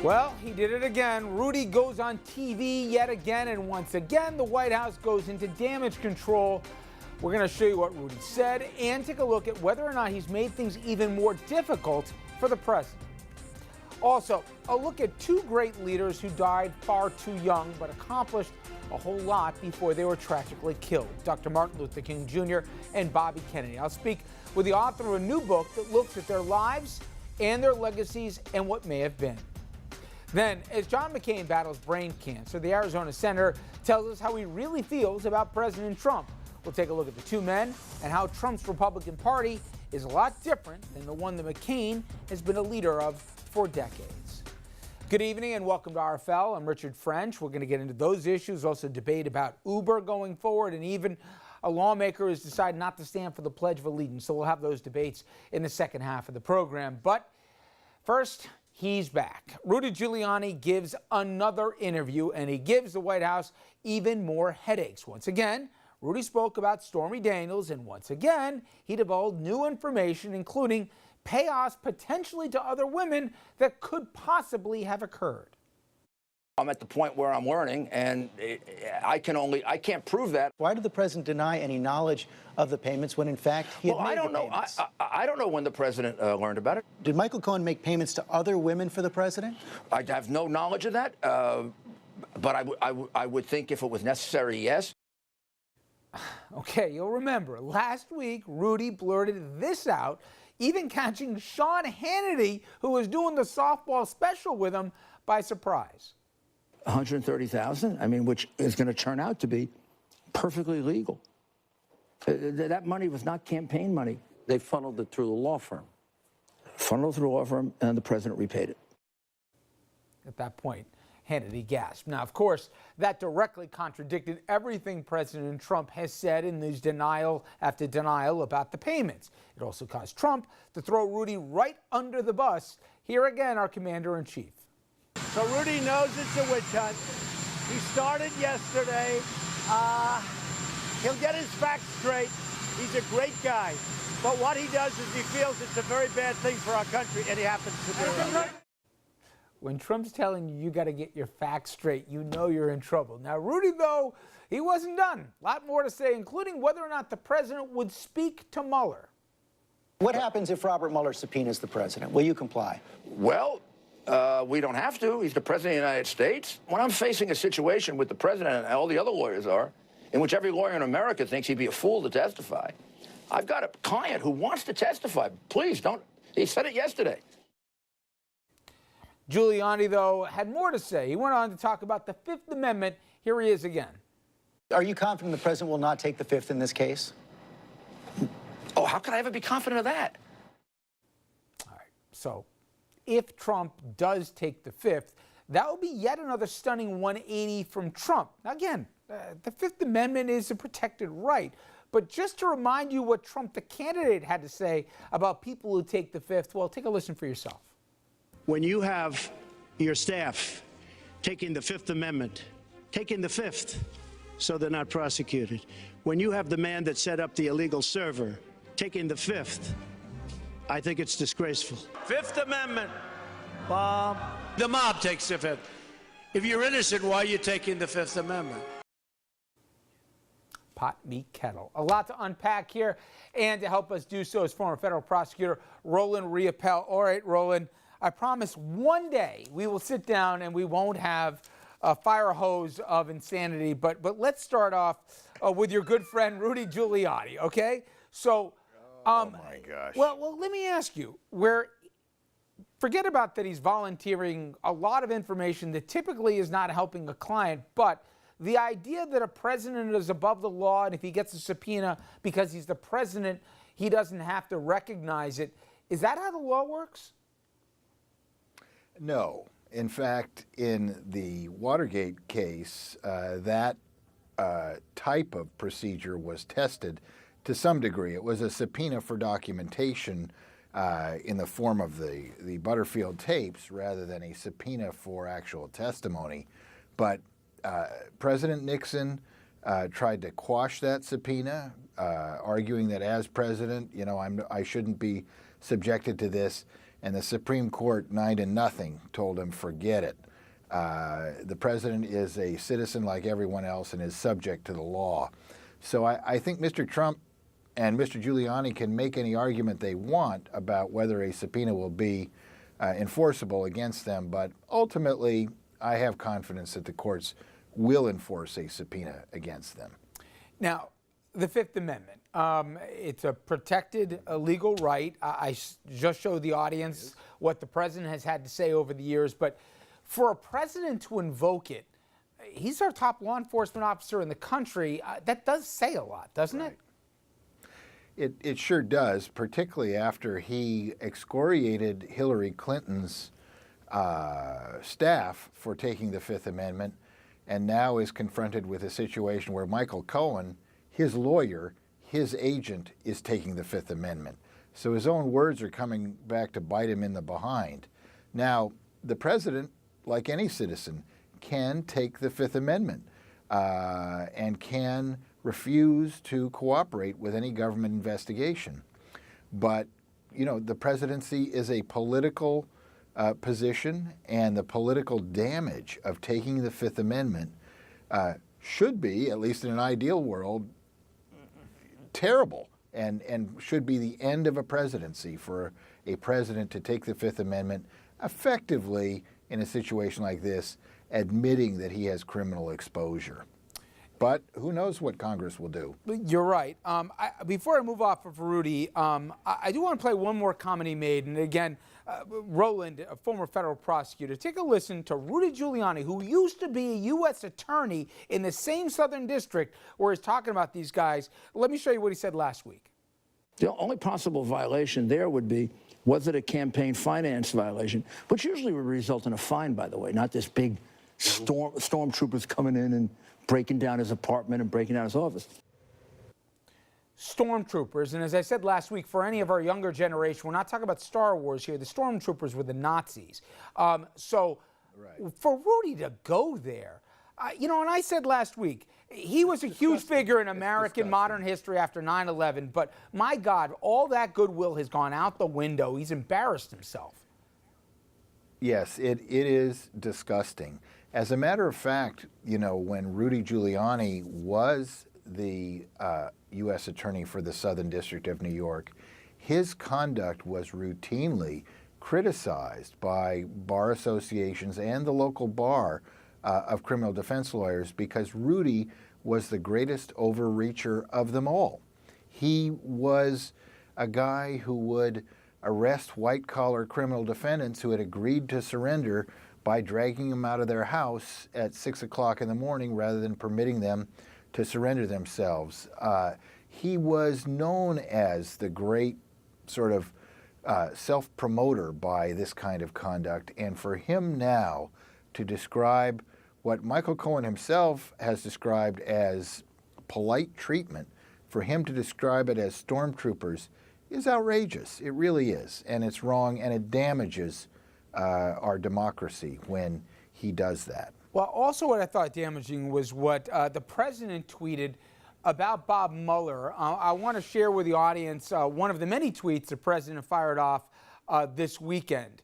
Well, he did it again. Rudy goes on TV yet again, and once again, the White House goes into damage control. We're going to show you what Rudy said and take a look at whether or not he's made things even more difficult for the president. Also, a look at two great leaders who died far too young but accomplished a whole lot before they were tragically killed. Dr. Martin Luther King Jr. and Bobby Kennedy. I'll speak with the author of a new book that looks at their lives and their legacies and what may have been. Then, as John McCain battles brain cancer, the Arizona senator tells us how he really feels about President Trump. We'll take a look at the two men and how Trump's Republican Party is a lot different than the one that McCain has been a leader of for decades. Good evening and welcome to RFL. I'm Richard French. We're going to get into those issues, also debate about Uber going forward, and even a lawmaker has decided not to stand for the Pledge of Allegiance. So we'll have those debates in the second half of the program. But first, he's back. Rudy Giuliani gives another interview, and he gives the White House even more headaches. Once again, Rudy spoke about Stormy Daniels, and once again, he divulged new information, including payoffs potentially to other women that could possibly have occurred. I'm at the point where I'm learning, and I can't prove that. Why did the president deny any knowledge of the payments when, in fact, he had made the payments? I don't know when the president learned about it. Did Michael Cohen make payments to other women for the president? I have no knowledge of that, but I would think if it was necessary, yes. Okay, you'll remember last week Rudy blurted this out, even catching Sean Hannity, who was doing the softball special with him, by surprise. $130,000, I mean, which is going to turn out to be perfectly legal. That money was not campaign money. They funneled it through the law firm. Funneled through the law firm, and the president repaid it. At that point, Hannity gasped. Now, of course, that directly contradicted everything President Trump has said in these denial after denial about the payments. It also caused Trump to throw Rudy right under the bus. Here again, our commander-in-chief. So Rudy knows it's a witch hunt. He started yesterday. He'll get his facts straight. He's a great guy. But what he does is he feels it's a very bad thing for our country, and he happens to do it. When Trump's telling you you got to get your facts straight, you know you're in trouble. Now, Rudy, though, he wasn't done. A lot more to say, including whether or not the president would speak to Mueller. What happens if Robert Mueller subpoenas the president? Will you comply? Well, we don't have to. He's the president of the United States. When I'm facing a situation with the president and all the other lawyers are, in which every lawyer in America thinks he'd be a fool to testify, I've got a client who wants to testify. Please don't. He said it yesterday. Giuliani, though, had more to say. He went on to talk about the Fifth Amendment. Here he is again. Are you confident the president will not take the Fifth in this case? Oh, how could I ever be confident of that? All right, so if Trump does take the Fifth, that would be yet another stunning 180 from Trump. Now, again, the Fifth Amendment is a protected right. But just to remind you what Trump, the candidate, had to say about people who take the Fifth, well, take a listen for yourself. When you have your staff taking the Fifth Amendment, taking the Fifth so they're not prosecuted, when you have the man that set up the illegal server taking the Fifth, I think it's disgraceful. Fifth Amendment. Bob. The mob takes the Fifth. If you're innocent, why are you taking the Fifth Amendment? Pot, meat, kettle. A lot to unpack here, and to help us do so is former federal prosecutor Roland Riopel. All right, Roland, I promise one day we will sit down and we won't have a fire hose of insanity, but let's start off with your good friend Rudy Giuliani, okay? So, oh my gosh. Well, let me ask you, forget about that he's volunteering a lot of information that typically is not helping a client, but the idea that a president is above the law, and if he gets a subpoena because he's the president, he doesn't have to recognize it, is that how the law works? No. In fact, in the Watergate case, that type of procedure was tested to some degree. It was a subpoena for documentation in the form of the Butterfield tapes rather than a subpoena for actual testimony. But President Nixon tried to quash that subpoena, arguing that as president, I shouldn't be subjected to this. and the Supreme Court 9-0 told him, forget it. The president is a citizen like everyone else and is subject to the law. So I think Mr. Trump and Mr. Giuliani can make any argument they want about whether a subpoena will be enforceable against them, but ultimately I have confidence that the courts will enforce a subpoena against them. Now, the Fifth Amendment, it's a protected legal right. I just showed the audience what the president has had to say over the years, but for a president to invoke it, he's our top law enforcement officer in the country. That does say a lot, doesn't it? It sure does, particularly after he excoriated Hillary Clinton's staff for taking the Fifth Amendment, and now is confronted with a situation where Michael Cohen, his lawyer, his agent, is taking the Fifth Amendment. So his own words are coming back to bite him in the behind. Now, the president, like any citizen, can take the Fifth Amendment and can refuse to cooperate with any government investigation. But, you know, the presidency is a political position, and the political damage of taking the Fifth Amendment should be, at least in an ideal world, terrible, and should be the end of a presidency for a president to take the Fifth Amendment, effectively, in a situation like this, admitting that he has criminal exposure. But who knows what Congress will do? You're right. Before I move off of Rudy, I do want to play one more comment he made. And again, Roland, a former federal prosecutor, take a listen to Rudy Giuliani, who used to be a U.S. attorney in the same Southern District where he's talking about these guys. Let me show you what he said last week. The only possible violation there would be, was it a campaign finance violation, which usually would result in a fine, by the way, not this big stormtroopers coming in and breaking down his apartment and breaking down his office. Stormtroopers, and as I said last week, for any of our younger generation, we're not talking about Star Wars here. The stormtroopers were the Nazis. For Rudy to go there, you know, and I said last week, he was a huge figure in American modern history after 9/11, but my God, all that goodwill has gone out the window. He's embarrassed himself. Yes, it is disgusting. As a matter of fact, you know, when Rudy Giuliani was the U.S. Attorney for the Southern District of New York, his conduct was routinely criticized by bar associations and the local bar of criminal defense lawyers because Rudy was the greatest overreacher of them all. He was a guy who would arrest white-collar criminal defendants who had agreed to surrender by dragging them out of their house at 6 o'clock in the morning rather than permitting them to surrender themselves. He was known as the great sort of self-promoter by this kind of conduct, and for him now to describe what Michael Cohen himself has described as polite treatment, for him to describe it as stormtroopers is outrageous. It really is, and it's wrong, and it damages our democracy when he does that. Well, also what I thought damaging was what the president tweeted about Bob Mueller. I want to share with the audience one of the many tweets the president fired off this weekend.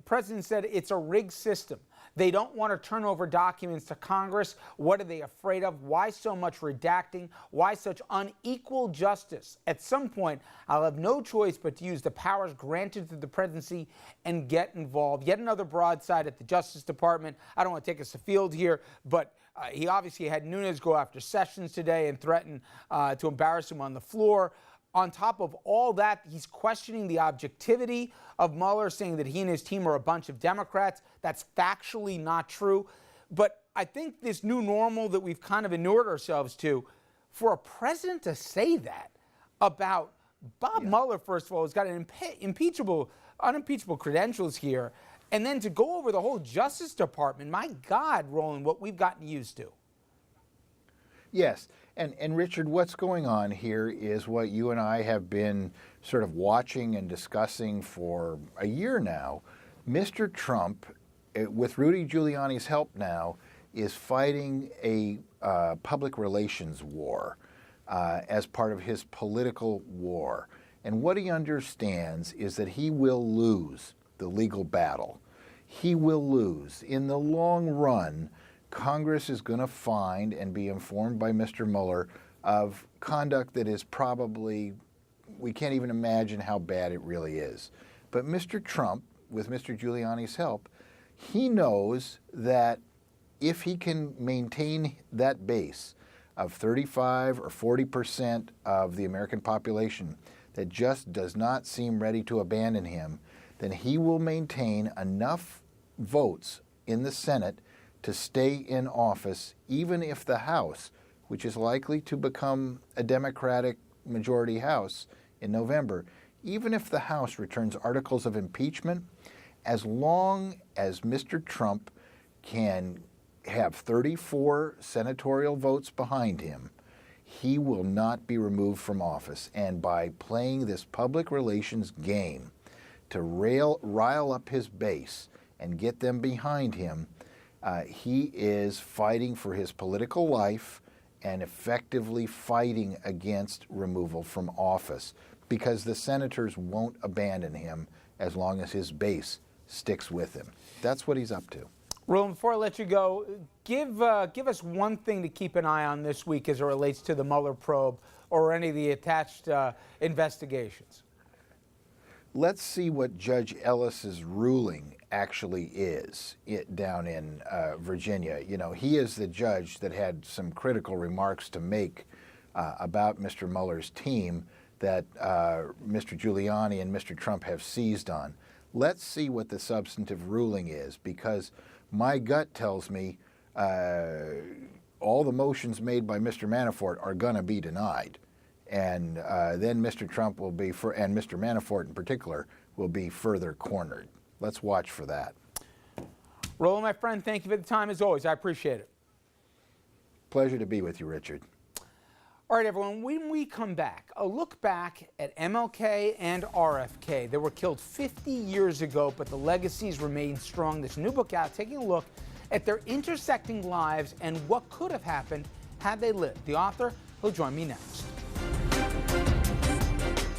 President said it's a rigged system. They don't want to turn over documents to Congress. What are they afraid of? Why so much redacting? Why such unequal justice? At some point, I'll have no choice but to use the powers granted to the presidency and get involved. Yet another broadside at the Justice Department. I don't want to take us afield here, but he obviously had Nunes go after Sessions today and threaten to embarrass him on the floor. On top of all that, he's questioning the objectivity of Mueller, saying that he and his team are a bunch of Democrats. That's factually not true. But I think this new normal that we've kind of inured ourselves to, for a president to say that about Bob Mueller, first of all, has got an unimpeachable credentials here, and then to go over the whole Justice Department, my God, Roland, what we've gotten used to. Yes, and Richard, what's going on here is what you and I have been sort of watching and discussing for a year now. Mr. Trump, with Rudy Giuliani's help now, is fighting a public relations war as part of his political war. And what he understands is that he will lose the legal battle. He will lose. In the long run, Congress is going to find and be informed by Mr. Mueller of conduct that is probably, we can't even imagine how bad it really is. But Mr. Trump, with Mr. Giuliani's help, he knows that if he can maintain that base of 35 or 40% of the American population that just does not seem ready to abandon him, then he will maintain enough votes in the Senate to stay in office, even if the House, which is likely to become a Democratic majority House in November, even if the House returns articles of impeachment, as long as Mr. Trump can have 34 senatorial votes behind him, he will not be removed from office. And by playing this public relations game to rile up his base and get them behind him, he is fighting for his political life and effectively fighting against removal from office, because the senators won't abandon him as long as his base sticks with him. That's what he's up to. Roland, before I let you go, give us one thing to keep an eye on this week as it relates to the Mueller probe or any of the attached investigations. Let's see what Judge Ellis's ruling actually is down in Virginia. You know, he is the judge that had some critical remarks to make about Mr. Mueller's team that Mr. Giuliani and Mr. Trump have seized on. Let's see what the substantive ruling is, because my gut tells me all the motions made by Mr. Manafort are going to be denied. And then Mr. Trump will be, and Mr. Manafort in particular, will be further cornered. Let's watch for that. Roland, my friend, thank you for the time as always. I appreciate it. Pleasure to be with you, Richard. All right, everyone, when we come back, a look back at MLK and RFK. They were killed 50 years ago, but the legacies remain strong. This new book out, taking a look at their intersecting lives and what could have happened had they lived. The author will join me next.